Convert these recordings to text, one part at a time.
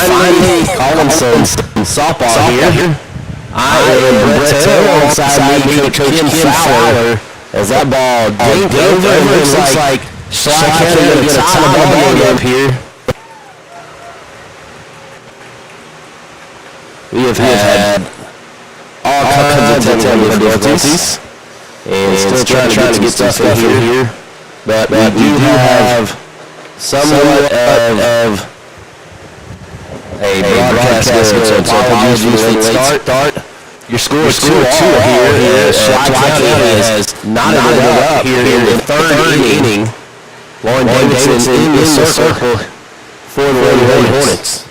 finally calling some softball here. I am Brett Taylor alongside me, Coach Kim Fowler, as that ball dinked over and looks like Schley County going to tie the ball game up here. We have had all kinds of technical difficulties and still trying to get stuff in here. But we do have somewhat of a broadcast going, so apologies for the late start. Your score is 2-2 here. Schley County has knotted it up here in the third inning. Lauren Davidson in the circle for the Lady Hornets.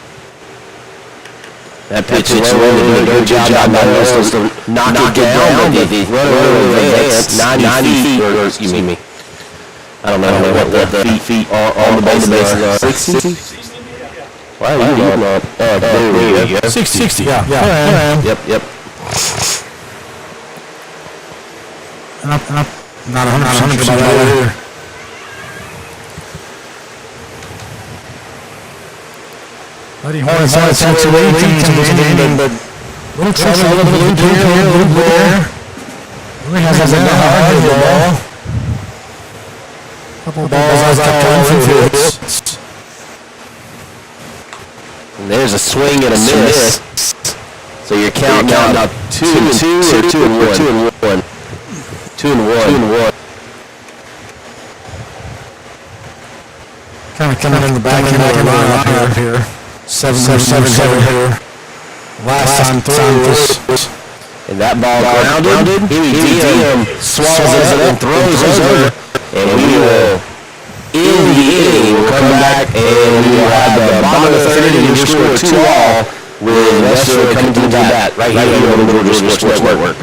That pitch is really good job by Mills to knock it down, but the runner advanced 90 feet, or excuse me, I don't know what the feet on the bases are. 60? Wow, you know, there we go. 60, yeah. Yep. Not 100% about that either. Lady Hornets had two teams in the game, but little trouble with the blue here, blue there. Really has a hard ball. Couple balls out coming through hits. And there's a swing and a miss. So you're counting out 2-2 or 2-1? 2-1. Kind of coming in the back end of the line here. 7-7 here. Last time through. And that ball grounded. DM swallows it and throws over. And we will, in the inning, we'll come back and we will have the bottom of the third inning. Your score 2-all with Westfield coming to the bat right here on the Georgia Sports Network.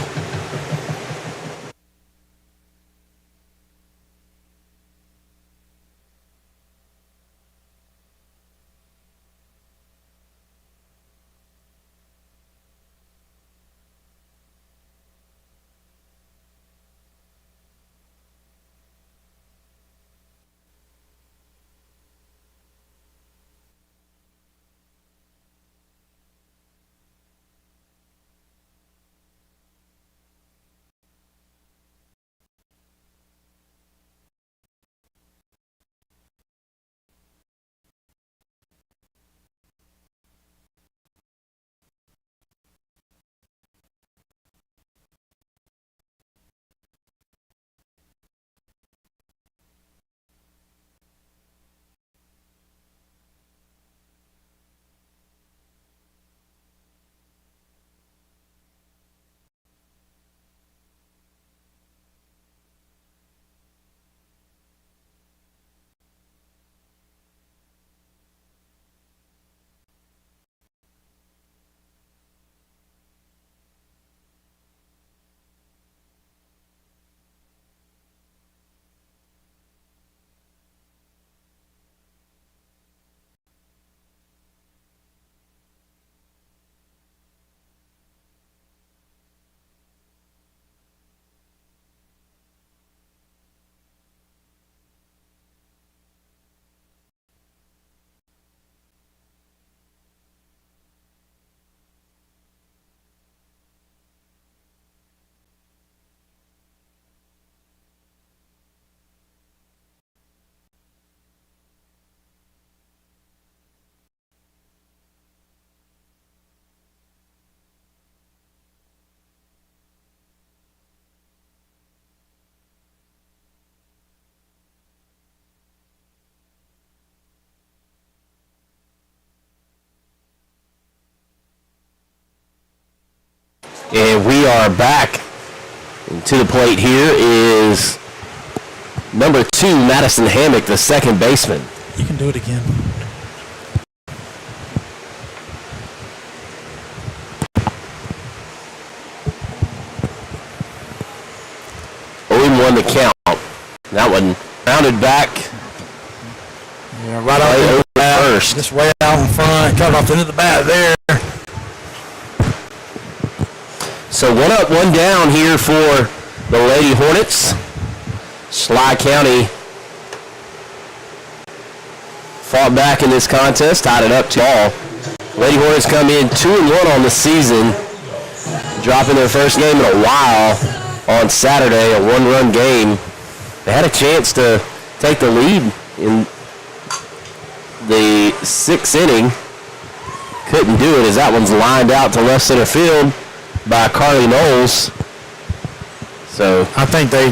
And we are back. And to the plate here is number 2, Madison Hammock, the second baseman. You can do it again. Won the count. That one rounded back. Yeah, right out there first. Just way out in front, cut off the end of the bat there. So 1 up, 1 down here for the Lady Hornets. Schley County fought back in this contest, tied it up 2-all. Lady Hornets come in 2-1 on the season, dropping their first game in a while on Saturday, a one-run game. They had a chance to take the lead in the 6th inning. Couldn't do it as that one's lined out to left center field by Carly Knowles. So I think they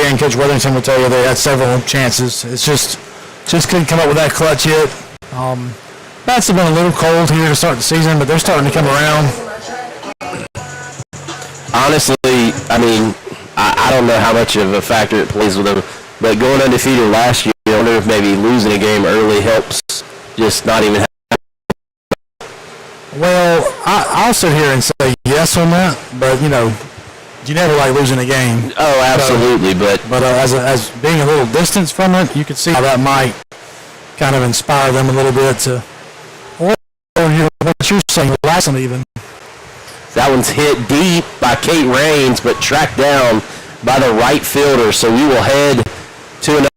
and Coach Worthington will tell you they had several chances. It's just couldn't come up with that clutch yet. Bats have been a little cold here to start the season, but they're starting to come around. Honestly, I mean, I don't know how much of a factor it plays with them, but going undefeated last year, I wonder if maybe losing a game early helps just not even have. Well, I'll sit here and say yes on that, but, you never like losing a game. Oh, absolutely, but as being a little distance from it, you could see how that might kind of inspire them a little bit to, or what you're saying, last one even. That one's hit deep by Kate Raines, but tracked down by the right fielder. So we will head to another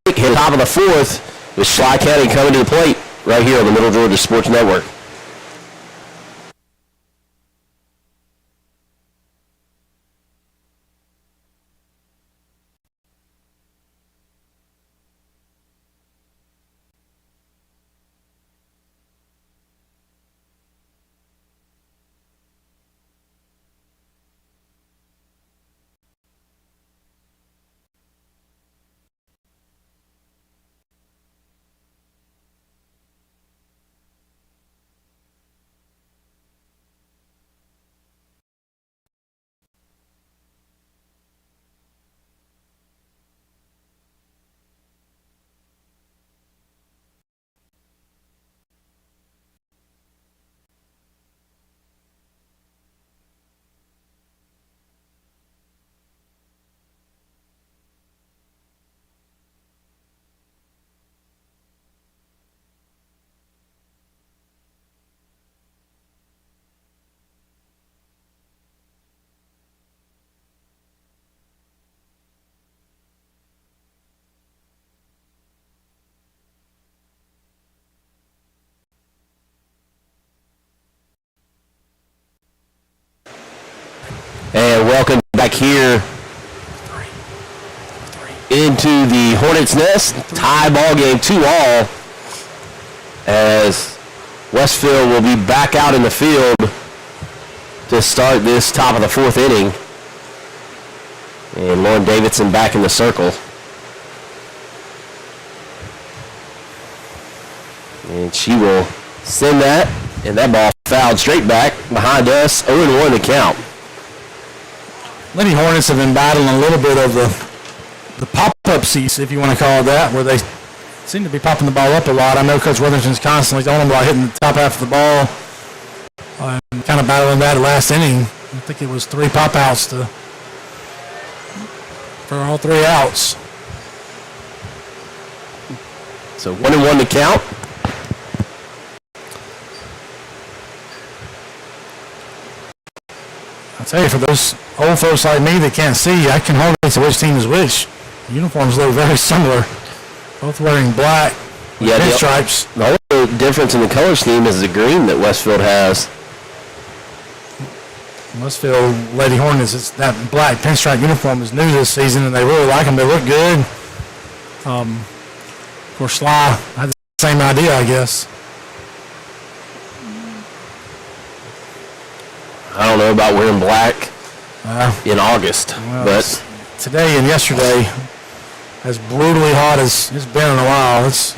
break, hit top of the 4th, with Schley County coming to the plate right here on the Middle Georgia Sports Network. And welcome back here into the Hornets' Nest. Tie ball game 2-all as Westfield will be back out in the field to start this top of the 4th inning. And Lauren Davidson back in the circle. And she will send that, and that ball fouled straight back behind us. 0-1 the count. Lady Hornets have been battling a little bit of the pop-up seats, if you want to call it that, where they seem to be popping the ball up a lot. I know Coach Worthington's constantly on them about hitting the top half of the ball. Kind of battling that last inning. I think it was 3 pop-outs for all 3 outs. So 1-1 to count. I'll tell you, for those old folks like me that can't see, I can hardly tell which team is which. The uniforms look very similar. Both wearing black with pinstripes. The only difference in the color scheme is the green that Westfield has. Westfield Lady Hornets, that black pinstripe uniform is new this season, and they really like them. They look good. Of course, Schley had the same idea, I guess. I don't know about wearing black in August, well, but today and yesterday, as brutally hot as it's been in a while, it's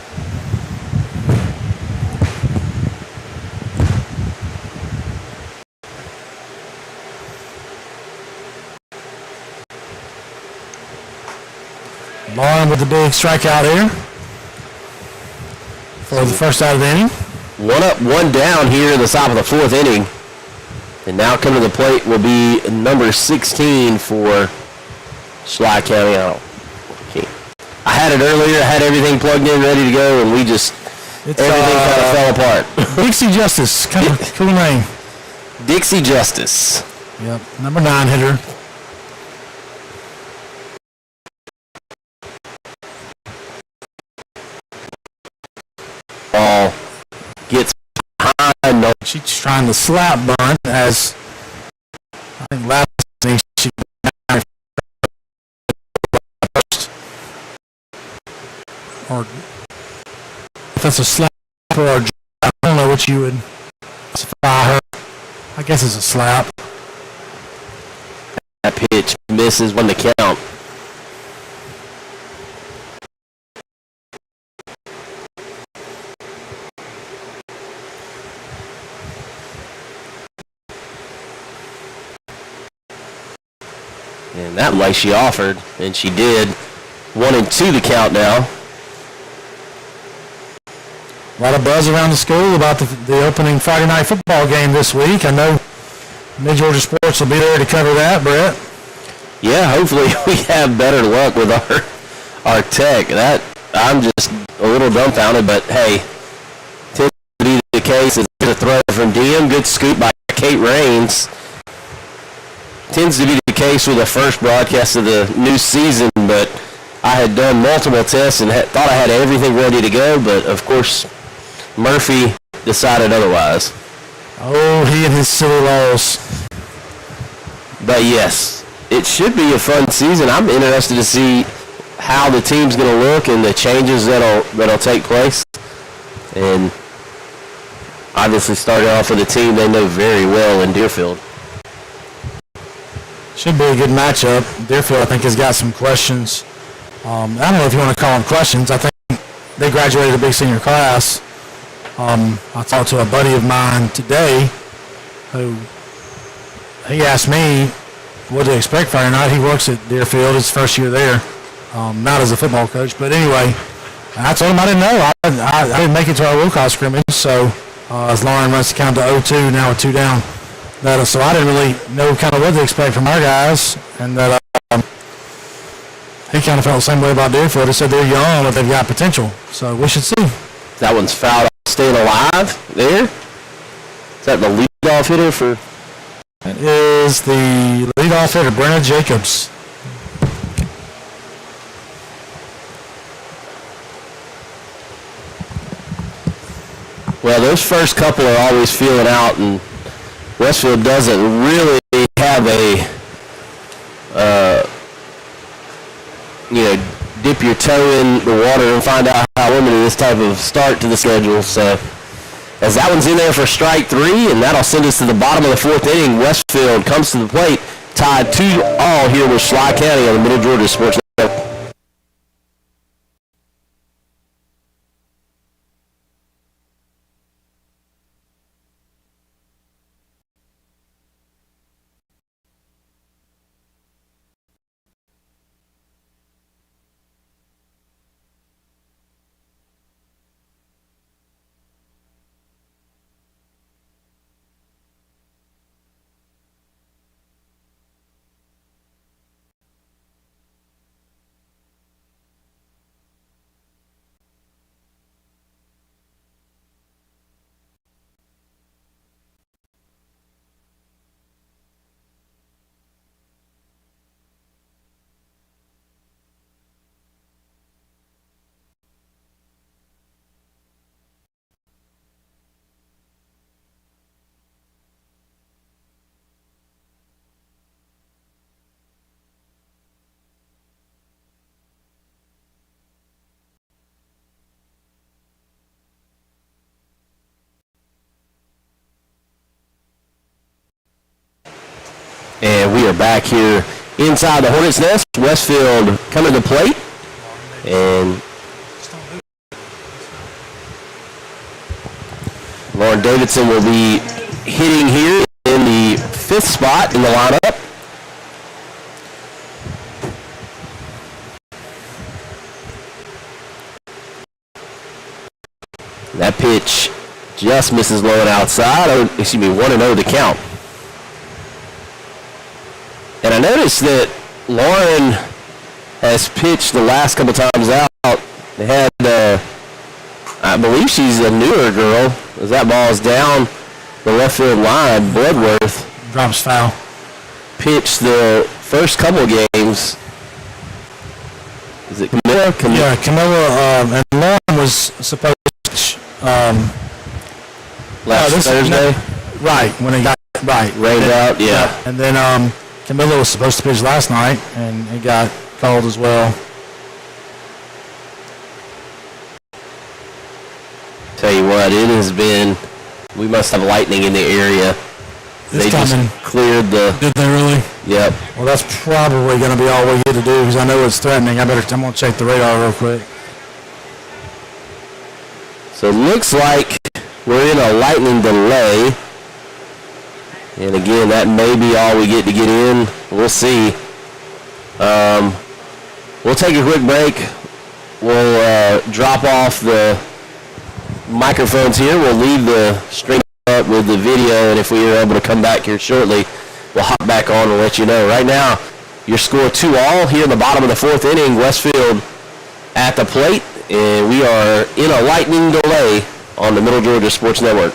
Lauren with the big strikeout here for the first out of the inning. 1 up, 1 down here in the top of the 4th inning. And now coming to the plate will be number 16 for Schley County. I had it earlier. I had everything plugged in, ready to go, and everything kind of fell apart. Dixie Justice, kind of cool name. Dixie Justice. Yep, number 9 hitter. Ball gets behind No. She's trying to slap bunt as I think last thing she or if that's a slap or a I don't know what you would classify her. I guess it's a slap. That pitch misses when the count. And that way she offered, and she did. 1-2 the count now. A lot of buzz around the school about the opening Friday night football game this week. I know Mid-Georgia Sports will be there to cover that, Brett. Yeah, hopefully we have better luck with our tech. That I'm just a little dumbfounded, but hey, tends to be the case. It's a throw from DM, good scoop by Kate Raines. Tends to be the case with the first broadcast of the new season, but I had done multiple tests and thought I had everything ready to go, but of course Murphy decided otherwise. Oh, he and his silly laws. But yes, it should be a fun season. I'm interested to see how the team's going to look and the changes that'll take place. And obviously starting off with a team they know very well in Deerfield. Should be a good matchup. Deerfield, I think, has got some questions. I don't know if you want to call them questions. I think they graduated a big senior class. I talked to a buddy of mine today who he asked me what to expect Friday night. He works at Deerfield. His first year there, not as a football coach. But anyway, I told him I didn't know. I didn't make it to our Wilcox scrimmage. So as Lauren runs the count to 0-2, now with 2 down. So I didn't really know kind of what to expect from our guys. And that he kind of felt the same way about Deerfield. He said they're young, but they've got potential. So we should see. That one's fouled. Staying alive there. Is that the leadoff hitter for? It is the leadoff hitter, Brenna Jacobs. Well, those first couple are always feeling out, and Westfield doesn't really have a, dip your toe in the water and find out how limited this type of start to the schedule. So as that one's in there for strike 3, and that'll send us to the bottom of the 4th inning. Westfield comes to the plate, tied 2-2 here with Schley County on the Middle Georgia Sports Network. And we are back here inside the Hornets' Nest. Westfield coming to the plate. And Lauren Davidson will be hitting here in the 5th spot in the lineup. That pitch just misses low and outside. 1-0 the count. And I noticed that Lauren has pitched the last couple times out. They had, I believe she's a newer girl, as that ball's down the left field line. Bloodworth drops foul. Pitched the first couple games. Is it Camilla? Yeah, Camilla, and Lauren was supposed to last Thursday. Right, when it got Rained out, yeah. And then Camilla was supposed to pitch last night, and it got called as well. Tell you what, it has been. We must have lightning in the area. They just cleared the. Did they really? Yep. Well, that's probably going to be all we get to do because I know it's threatening. I'm going to check the radar real quick. So it looks like we're in a lightning delay. And again, that may be all we get to get in. We'll see. We'll take a quick break. We'll drop off the microphones here. We'll leave the string up with the video, and if we are able to come back here shortly, we'll hop back on and let you know. Right now, your score 2-all here in the bottom of the fourth inning. Westfield at the plate, and we are in a lightning delay on the Middle Georgia Sports Network.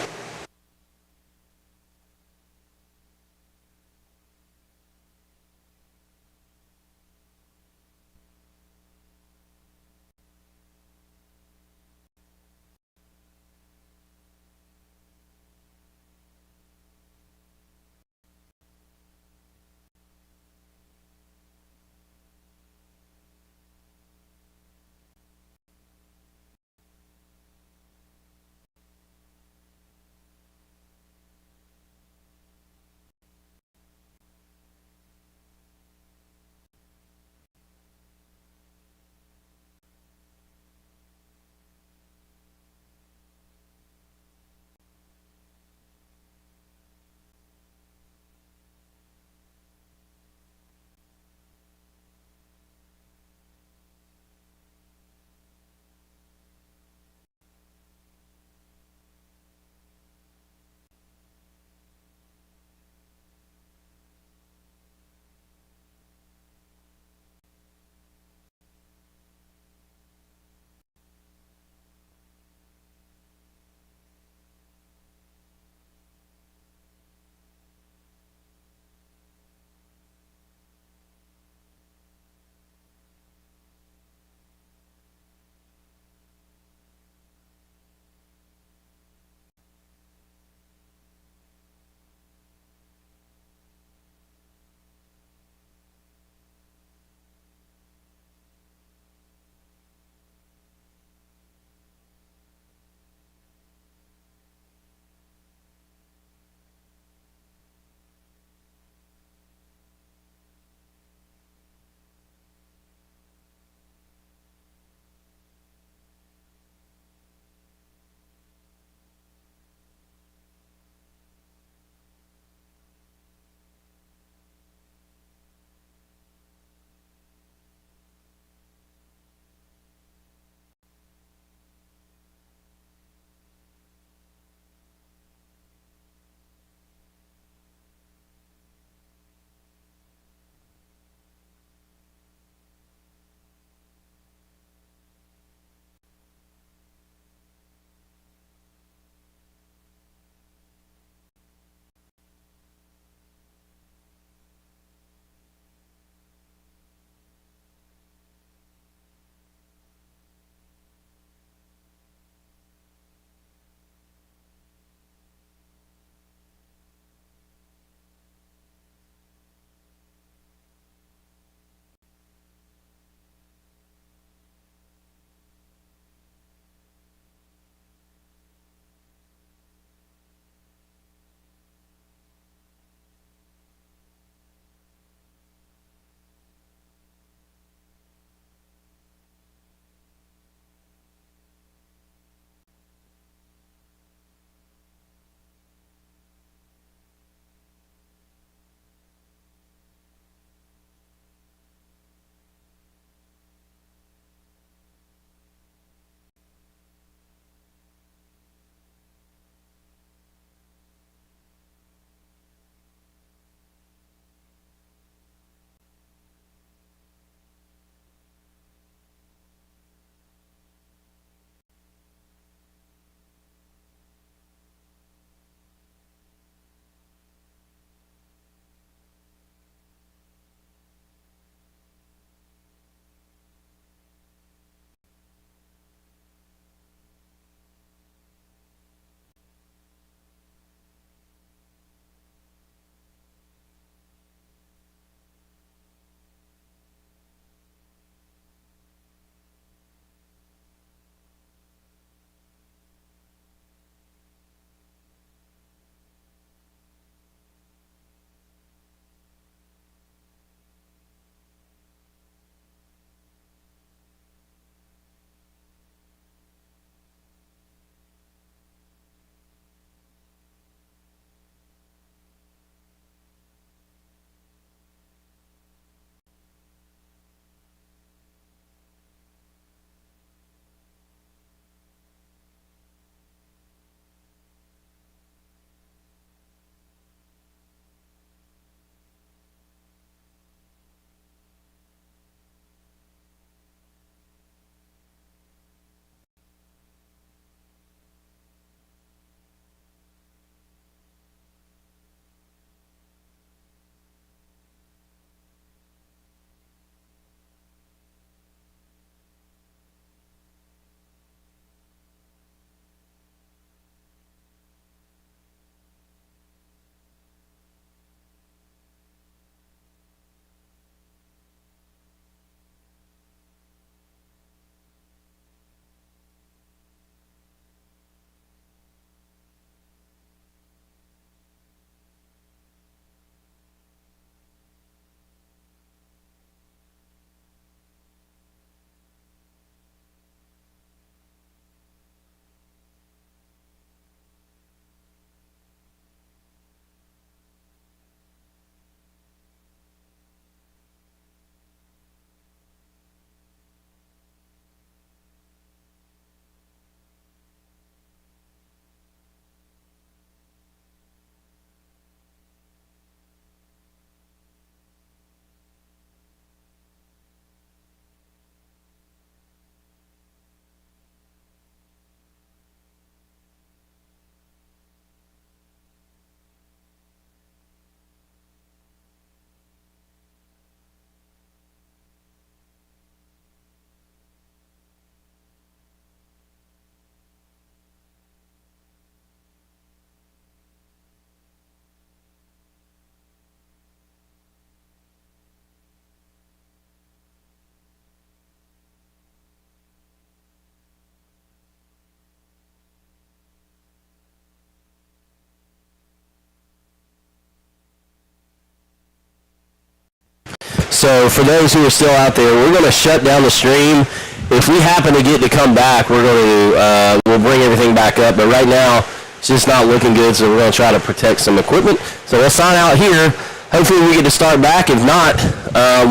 So for those who are still out there, we're going to shut down the stream. If we happen to get to come back, we're going to we'll bring everything back up. But right now, it's just not looking good, so we're going to try to protect some equipment. So we'll sign out here. Hopefully we get to start back. If not,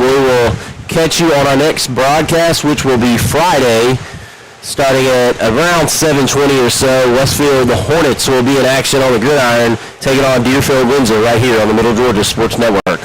we will catch you on our next broadcast, which will be Friday, starting at around 7:20 or so. Westfield, the Hornets will be in action on the gridiron, taking on Deerfield Windsor right here on the Middle Georgia Sports Network.